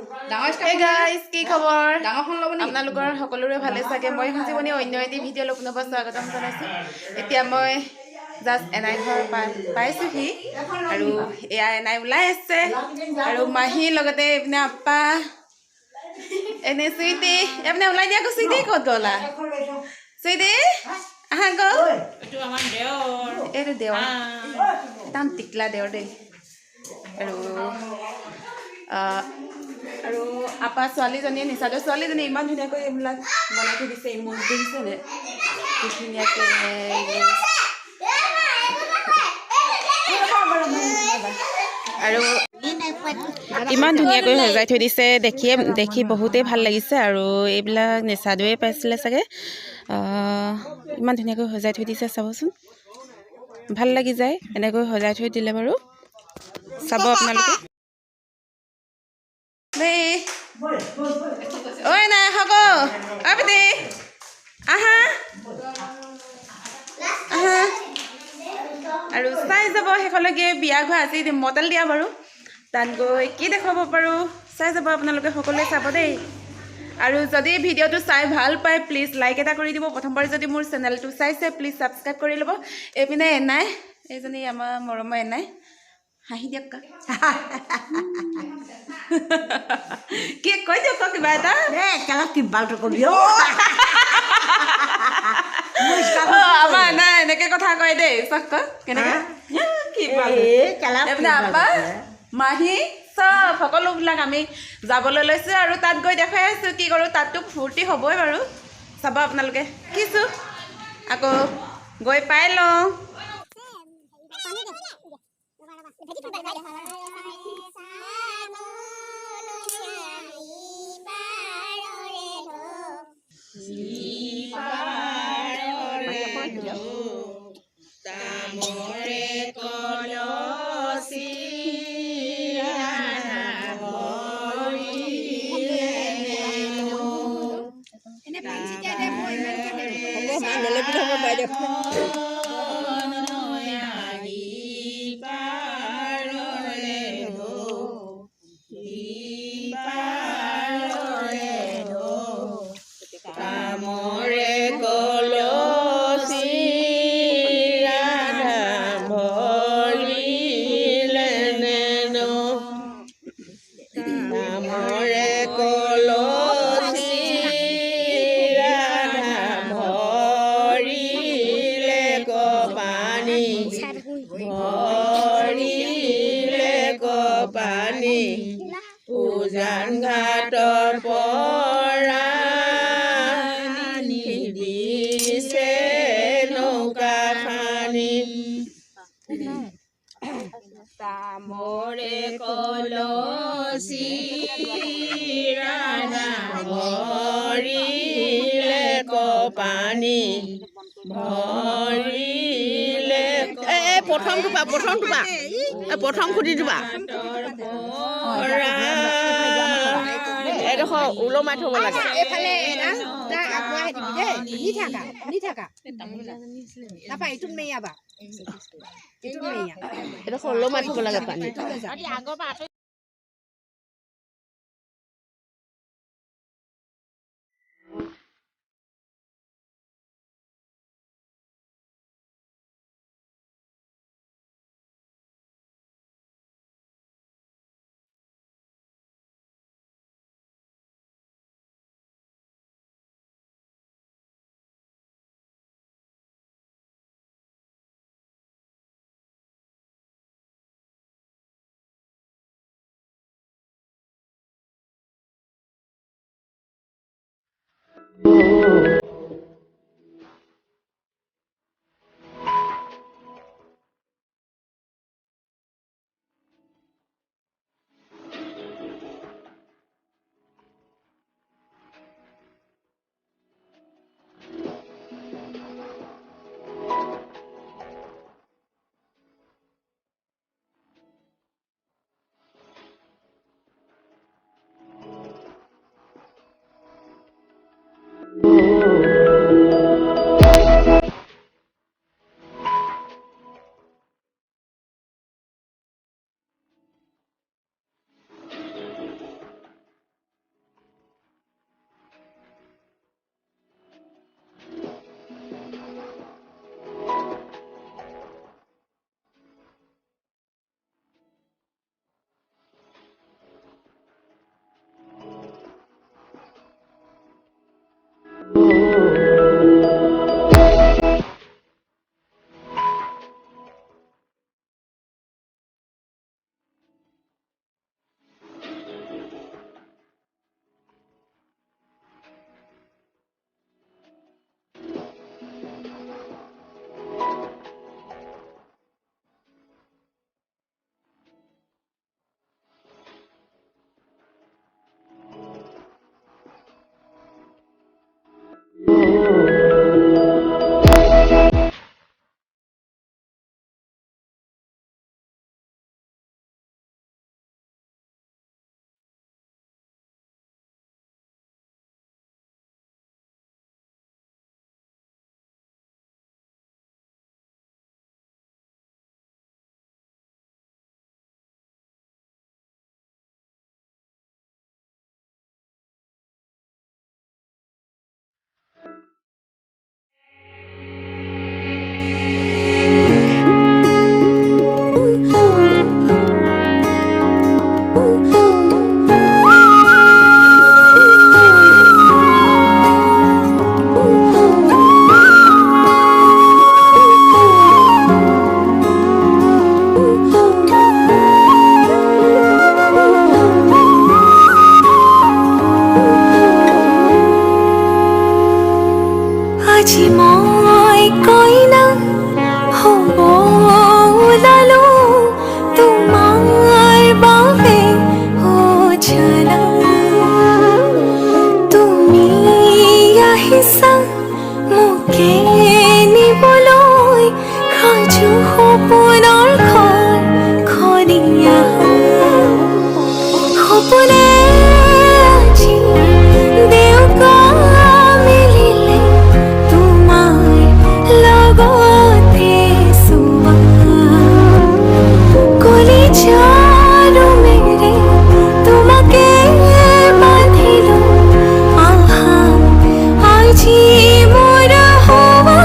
Hey guys, কি খবৰ? আপোনালোকৰ সকলোৰে ভালে চাগে মই সঞ্জীৱনী অন্য এটি ভিডিঅ' লৈ পুনৰ স্বাগতম জনাইছোঁ। এতিয়া মই জাষ্ট এনাই ঘৰ পাইছোঁহি আৰু এয়া এনাই ওলাই আছে আৰু মাহী লগতে এইপিনে আপা এনে চুইটি এইপিনে ওলাই দিয়া আকৌ চুইটি ক'ত গ'লা? চুইটি আহা আকৌ এইটো দেওৰ একদম টিকলা দেওৰ দেই আৰু আপা ছোৱালীজনীয়ে নিচাদৰ ছোৱালীজনী ইমান ধুনীয়াকৈ এইবিলাক বনাই থৈ দিছে ইমান দেখিছেনে ধুনীয়াকৈ আৰু ইমান ধুনীয়াকৈ সজাই থৈ দিছে দেখি বহুতেই ভাল লাগিছে আৰু এইবিলাক নিচাদৰে পাইছিলে চাগে ইমান ধুনীয়াকৈ সজাই থৈ দিছে চাবচোন ভাল লাগি যায় এনেকৈ সজাই থৈ দিলে বাৰু চাব আপোনালোকে দেই ঐ নাই হ'ব আপি আহা আহা আৰু চাই যাব শেষলৈকে বিয়া ঘৰ আজি মটেল দিয়া বাৰু তাত গৈ কি দেখুৱাব পাৰোঁ চাই যাব আপোনালোকে সকলোৱে চাব দেই আৰু যদি ভিডিঅ'টো চাই ভাল পায় প্লিজ লাইক এটা কৰি দিব প্ৰথমবাৰ যদি মোৰ চেনেলটো চাইছে প্লিজ ছাবস্ক্ৰাইব কৰি ল'ব এইপিনে এনাই এইজনী আমাৰ মৰমৰ এনাই হাঁহি দিয়ক কি কৈ দিয়ক কিবা এটা আমাৰ নাই এনেকৈ কথা কয় দেই চাওক কেনেকৈ এইপিনে আপা মাহী চব সকলোবিলাক আমি যাবলৈ লৈছোঁ আৰু তাত গৈ দেখাই আছোঁ কি কৰোঁ তাততো ফূৰ্তি হ'বই বাৰু চাব আপোনালোকে শিকিছোঁ আকৌ গৈ পাই লওঁ উজান ঘাটৰ পৰা দিছে নৌকা খানি তামৰে কলচি ৰাধা ভৰিলে কপানী ভৰিলে প্ৰথম খুটি দিবা এডোখৰ ওলমাই থ'ব লাগে এইফালে আগুৱাই দিবি দেই নি থাকা তাৰপৰা এইটোত মেৰিয়াবা এডোখৰ ওলমাই থ'ব লাগে পানী Oh সপোনে আজি দেউকা মিলিলে তোমাৰ লগতে চোৱা কলিজাৰো মেৰে তোমাকে বান্ধিলো আহা আজি মোৰ হোৱা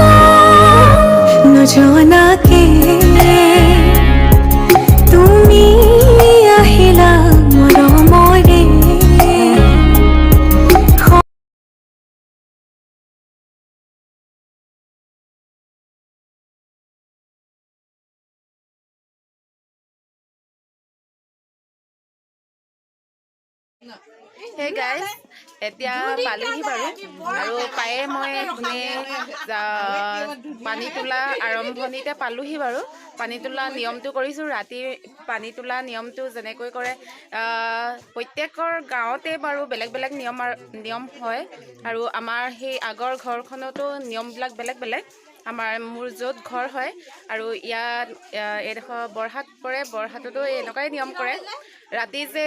নজনাকে তুমি আহিলা মৰমৰে Hey guys, এতিয়া পালোহি বাৰু আৰু পায়ে মই পানী তোলা আৰম্ভণিতে পালোহি বাৰু পানী তোলা নিয়মটো কৰিছোঁ ৰাতি পানী তোলা নিয়মটো যেনেকৈ কৰে প্ৰত্যেকৰ গাঁৱতে বাৰু বেলেগ বেলেগ নিয়ম হয় আৰু আমাৰ সেই আগৰ ঘৰখনতো নিয়মবিলাক বেলেগ বেলেগ মোৰ য'ত ঘৰ হয় আৰু ইয়াত এইডোখৰ বৰহাট পৰে বৰহাটতো এনেকুৱাই নিয়ম কৰে ৰাতি যে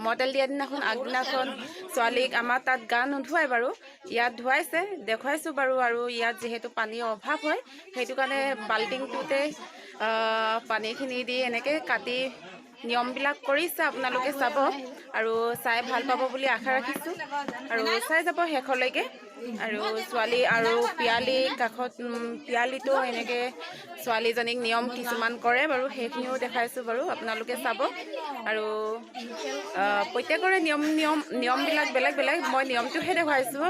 মতেল দিয়া দিনাখন আগদিনাখন ছোৱালীক আমাৰ তাত গা নোধুৱাই বাৰু ইয়াত ধুৱাইছে দেখুৱাইছোঁ বাৰু আৰু ইয়াত যিহেতু পানীৰ অভাৱ হয় সেইটো কাৰণে বাল্টিংটোতে পানীখিনি দি এনেকৈ কাটি নিয়মবিলাক কৰিছে আপোনালোকে চাব আৰু চাই ভাল পাব বুলি আশা ৰাখিছোঁ আৰু চাই যাব শেষলৈকে আৰু ছোৱালী আৰু পিয়ালি কাষত পিয়ালিটো এনেকৈ ছোৱালীজনীক নিয়ম কিছুমান কৰে বাৰু সেইখিনিও দেখাইছোঁ বাৰু আপোনালোকে চাব আৰু প্ৰত্যেকৰে নিয়মবিলাক বেলেগ বেলেগ মই নিয়মটোহে দেখুৱাইছোঁ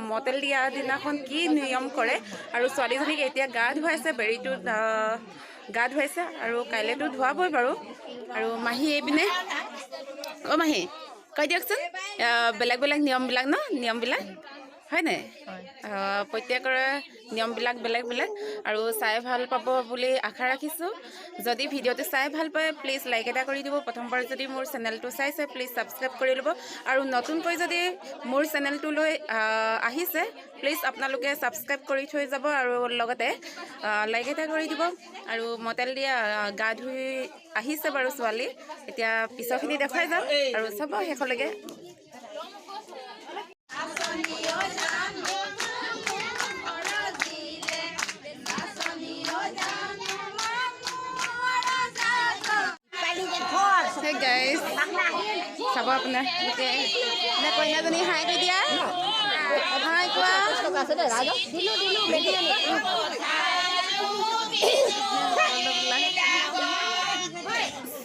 মতেল দিয়া দিনাখন কি নিয়ম কৰে আৰু ছোৱালীজনীক এতিয়া গা ধুৱাইছে বেৰিটোত গা ধুৱাইছে আৰু কাইলৈতো ধুৱাবই বাৰু আৰু মাহী এইপিনে অ' মাহী কৈ দিয়কচোন বেলেগ বেলেগ নিয়মবিলাক হয়নে প্ৰত্যেকৰে নিয়মবিলাক বেলেগ বেলেগ আৰু চাই ভাল পাব বুলি আশা ৰাখিছোঁ যদি ভিডিঅ'টো চাই ভাল পায় প্লিজ লাইক এটা কৰি দিব প্ৰথমবাৰ যদি মোৰ চেনেলটো চাইছে প্লিজ ছাবস্ক্ৰাইব কৰি ল'ব আৰু নতুনকৈ যদি মোৰ চেনেলটোলৈ আহিছে প্লিজ আপোনালোকে ছাবস্ক্ৰাইব কৰি থৈ যাব আৰু লগতে লাইক এটা কৰি দিব আৰু মতেল দিয়া গা ধুই আহিছে বাৰু ছোৱালী এতিয়া পিছৰখিনি দেখুৱাই যাম আৰু চাব শেষলৈকে Hey guys, চাব আপোনালোকে কইনাজনী হাই কৈ দিয়া হাই কোৱা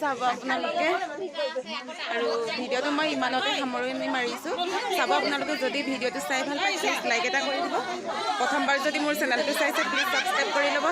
চাব আপোনালোকে আৰু ভিডিঅ'টো মই ইমানতে সামৰণি মাৰিছোঁ চাব আপোনালোকে যদি ভিডিঅ'টো চাই ভাল পায় প্লিজ লাইক এটা কৰি দিব প্ৰথমবাৰ যদি মোৰ চেনেলটো চাইছে প্লিজ ছাবস্ক্ৰাইব কৰি ল'ব